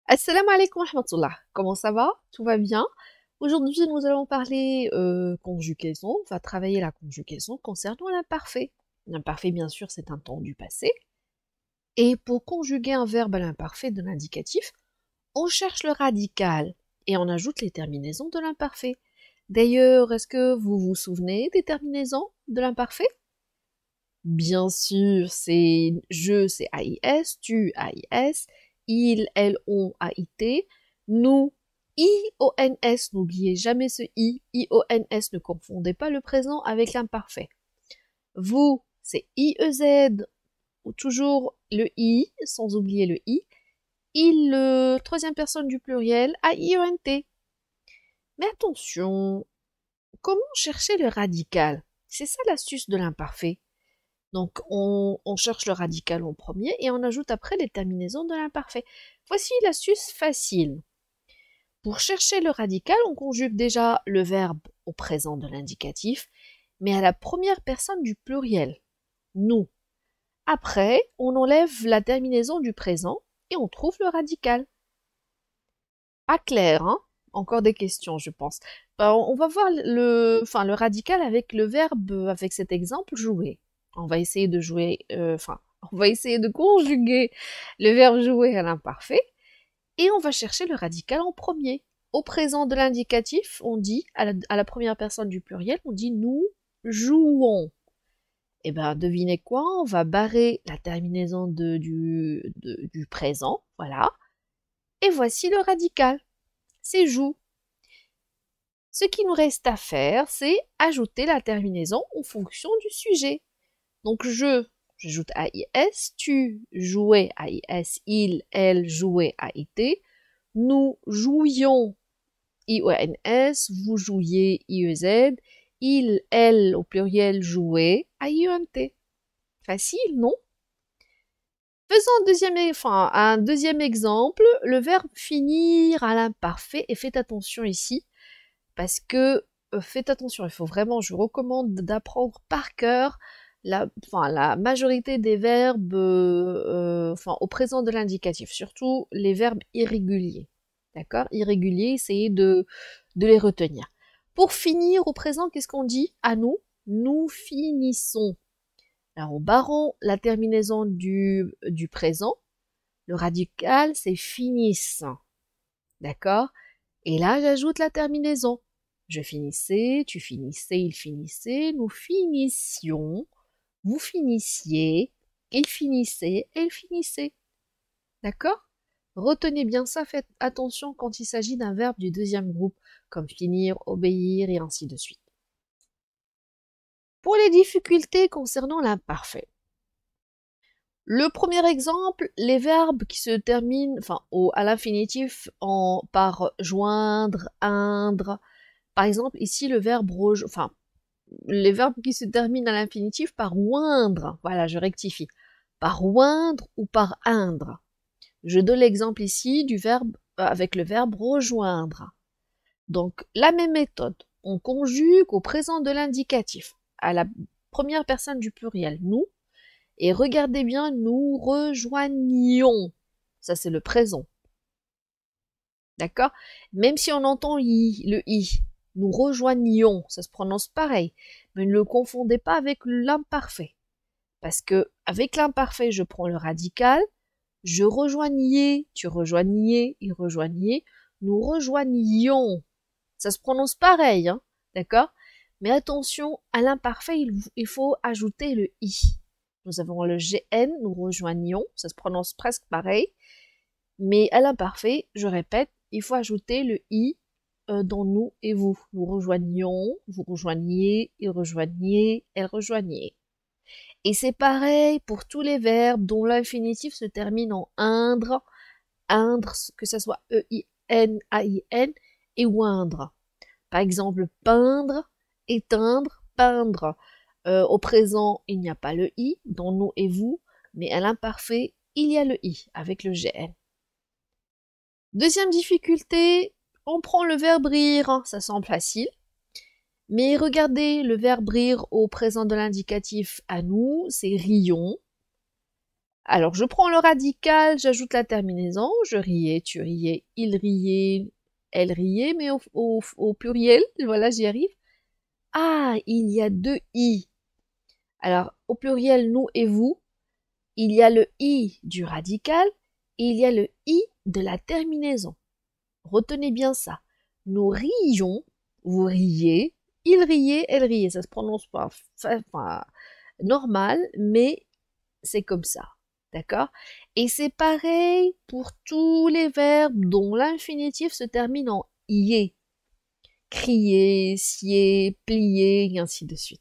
Assalamu alaikum wa rahmatullah. Comment ça va? Tout va bien? Aujourd'hui, nous allons parler conjugaison. On va travailler la conjugaison concernant l'imparfait. L'imparfait, bien sûr, c'est un temps du passé. Et pour conjuguer un verbe à l'imparfait de l'indicatif, on cherche le radical et on ajoute les terminaisons de l'imparfait. D'ailleurs, est-ce que vous vous souvenez des terminaisons de l'imparfait? Bien sûr, c'est je, c'est AIS, tu, AIS, il, elle, on, AIT, nous, IONS, n'oubliez jamais ce I, IONS, ne confondez pas le présent avec l'imparfait. Vous, c'est IEZ, ou toujours le I, sans oublier le I, il, le troisième personne du pluriel, AIENT. Mais attention, comment chercher le radical? C'est ça l'astuce de l'imparfait. Donc, on cherche le radical en premier et on ajoute après les terminaisons de l'imparfait. Voici l'astuce facile. Pour chercher le radical, on conjugue déjà le verbe au présent de l'indicatif, mais à la première personne du pluriel, nous. Après, on enlève la terminaison du présent et on trouve le radical. Pas clair, hein? Encore des questions, je pense. On va voir le radical avec le verbe, avec cet exemple, jouer. On va essayer de jouer, on va essayer de conjuguer le verbe jouer à l'imparfait et on va chercher le radical en premier. Au présent de l'indicatif, on dit, à la première personne du pluriel, on dit nous jouons. Eh ben, devinez quoi? On va barrer la terminaison du présent, voilà. Et voici le radical. C'est joue. Ce qui nous reste à faire, c'est ajouter la terminaison en fonction du sujet. Donc j'ajoute AIS, tu jouais AIS, il, elle jouait AIT, nous jouions IONS, vous jouiez IEZ, il, elle au pluriel jouait AIENT. Facile, non? Faisons un deuxième exemple, le verbe finir à l'imparfait, et faites attention ici, parce que faites attention, il faut vraiment, je vous recommande d'apprendre par cœur la majorité des verbes au présent de l'indicatif, surtout les verbes irréguliers. D'accord? Irréguliers, essayez de les retenir. Pour finir au présent, qu'est-ce qu'on dit à nous? Nous finissons. Alors, en barrant la terminaison du présent, le radical, c'est finissent. D'accord? Et là, j'ajoute la terminaison. Je finissais, tu finissais, il finissait, nous finissions, vous finissiez, il finissait, elle finissait. D'accord? Retenez bien ça, faites attention quand il s'agit d'un verbe du deuxième groupe, comme finir, obéir et ainsi de suite. Pour les difficultés concernant l'imparfait. Le premier exemple, les verbes qui se terminent à l'infinitif par joindre, indre. Par exemple, ici, le verbe les verbes qui se terminent à l'infinitif par oindre. Voilà, je rectifie. Par oindre ou par indre. Je donne l'exemple ici du verbe avec le verbe rejoindre. Donc, la même méthode. On conjugue au présent de l'indicatif, à la première personne du pluriel, nous. Et regardez bien, nous rejoignions. Ça, c'est le présent. D'accord? Même si on entend le i, nous rejoignions, ça se prononce pareil. Mais ne le confondez pas avec l'imparfait. Parce que avec l'imparfait, je prends le radical, je rejoignais, tu rejoignais, il rejoignait, nous rejoignions. Ça se prononce pareil, hein? D'accord? Mais attention, à l'imparfait, il faut ajouter le i. Nous avons le GN, nous rejoignions, ça se prononce presque pareil. Mais à l'imparfait, je répète, il faut ajouter le i dans nous et vous. Nous rejoignions, vous rejoigniez, il rejoignait, elle rejoignait. Et c'est pareil pour tous les verbes dont l'infinitif se termine en indre, que ce soit E-I-N, A-I-N, et oindre. Par exemple, peindre, éteindre, peindre. Au présent, il n'y a pas le i dans nous et vous, mais à l'imparfait, il y a le i avec le gn. Deuxième difficulté, on prend le verbe rire, ça semble facile. Mais regardez, le verbe rire au présent de l'indicatif à nous, c'est rions. Alors, je prends le radical, j'ajoute la terminaison, je riais, tu riais, il riait, elle riait, mais au pluriel, voilà, j'y arrive. Ah, il y a deux i. Alors, au pluriel, nous et vous, il y a le i du radical et il y a le i de la terminaison. Retenez bien ça. Nous rions, vous riez, il riait, elle riait. Ça se prononce pas normal, mais c'est comme ça. D'accord? Et c'est pareil pour tous les verbes dont l'infinitif se termine en ier. Crier, scier, plier, et ainsi de suite.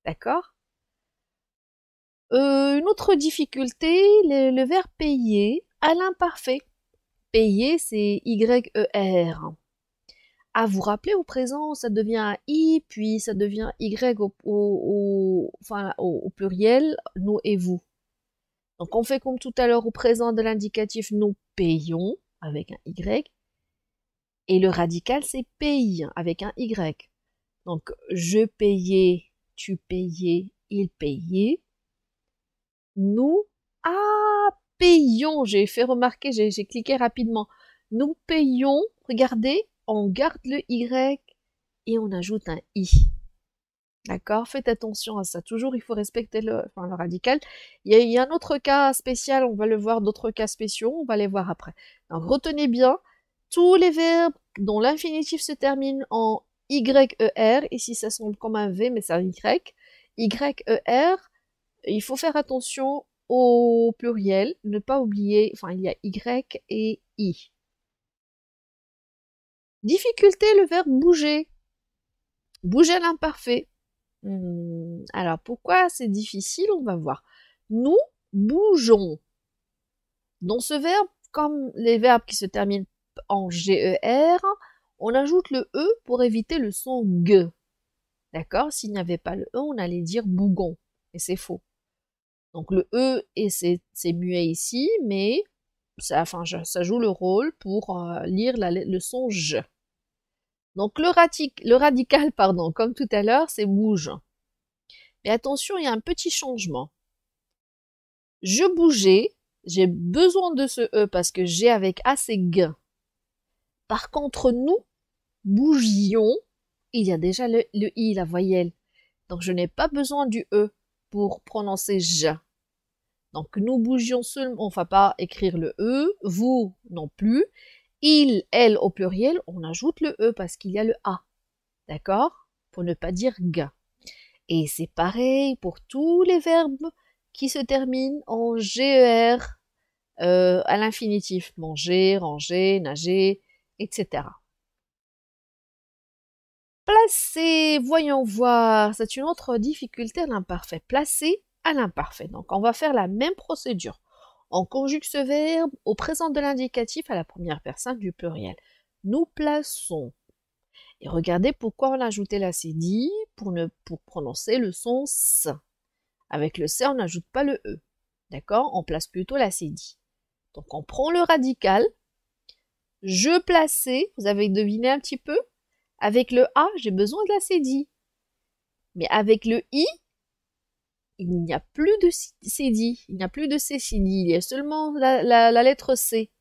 D'accord? Une autre difficulté, le verbe payer à l'imparfait. Payer, c'est Y-E-R. À vous rappeler, au présent, ça devient un I, puis ça devient Y au pluriel, nous et vous. Donc on fait comme tout à l'heure au présent de l'indicatif, nous payons avec un Y. Et le radical, c'est paye avec un Y. Donc je payais, tu payais, il payait. Nous payons. J'ai fait remarquer, j'ai cliqué rapidement. Nous payons, regardez, on garde le Y et on ajoute un I. D'accord? Faites attention à ça. Toujours, il faut respecter le radical. Il y a un autre cas spécial, on va le voir, d'autres cas spéciaux, on va les voir après. Donc, retenez bien, tous les verbes dont l'infinitif se termine en YER, ici ça semble comme un V, mais c'est un Y, YER, il faut faire attention au pluriel, ne pas oublier, il y a Y et I. Difficulté, le verbe bouger. Bouger à l'imparfait. Alors, pourquoi c'est difficile? On va voir. Nous bougeons. Dans ce verbe, comme les verbes qui se terminent en GER, on ajoute le E pour éviter le son G. D'accord? S'il n'y avait pas le E, on allait dire bougon. Et c'est faux. Donc le E, c'est muet ici, mais ça joue le rôle pour lire le son J. Donc le radical, comme tout à l'heure, c'est bouge. Mais attention, il y a un petit changement. Je bougeais, j'ai besoin de ce E parce que j'ai avec A, c'est G. Par contre, nous bougions, il y a déjà le I, la voyelle. Donc je n'ai pas besoin du E pour prononcer J. Donc nous bougions seulement, on ne va pas écrire le E, vous non plus. Il, elle au pluriel, on ajoute le E parce qu'il y a le A. D'accord? Pour ne pas dire G. Et c'est pareil pour tous les verbes qui se terminent en GER à l'infinitif. Manger, ranger, nager, etc. Placer, voyons voir, c'est une autre difficulté à l'imparfait. Placer à l'imparfait. Donc on va faire la même procédure. On conjugue ce verbe au présent de l'indicatif à la première personne du pluriel. Nous plaçons. Et regardez pourquoi on a ajouté la cédille pour prononcer le son S. Avec le C, on n'ajoute pas le E. D'accord? On place plutôt la cédille. Donc on prend le radical. Je plaçais, vous avez deviné un petit peu? Avec le A, j'ai besoin de la cédille. Mais avec le I, il n'y a plus de cédille. Il n'y a plus de cédille. Il y a seulement la lettre C.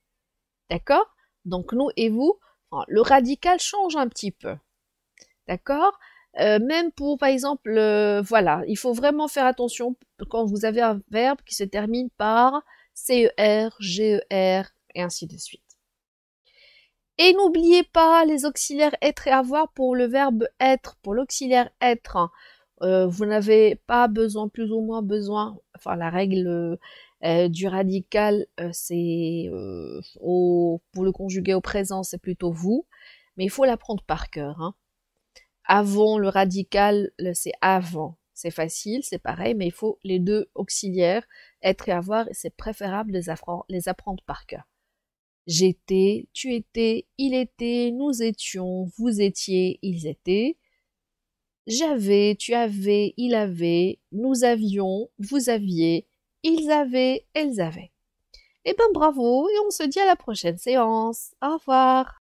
D'accord? Donc nous et vous, le radical change un petit peu. D'accord? Même pour, par exemple, voilà, il faut vraiment faire attention quand vous avez un verbe qui se termine par CER, GER, et ainsi de suite. Et n'oubliez pas les auxiliaires être et avoir pour le verbe être, pour l'auxiliaire être. Vous n'avez pas besoin, plus ou moins besoin, la règle du radical, c'est pour le conjuguer au présent, c'est plutôt vous, mais il faut l'apprendre par cœur. Hein. Avant, le radical, c'est avant. C'est facile, c'est pareil, mais il faut les deux auxiliaires, être et avoir, et c'est préférable de les apprendre par cœur. J'étais, tu étais, il était, nous étions, vous étiez, ils étaient. J'avais, tu avais, il avait, nous avions, vous aviez, ils avaient, elles avaient. Eh ben bravo, et on se dit à la prochaine séance. Au revoir.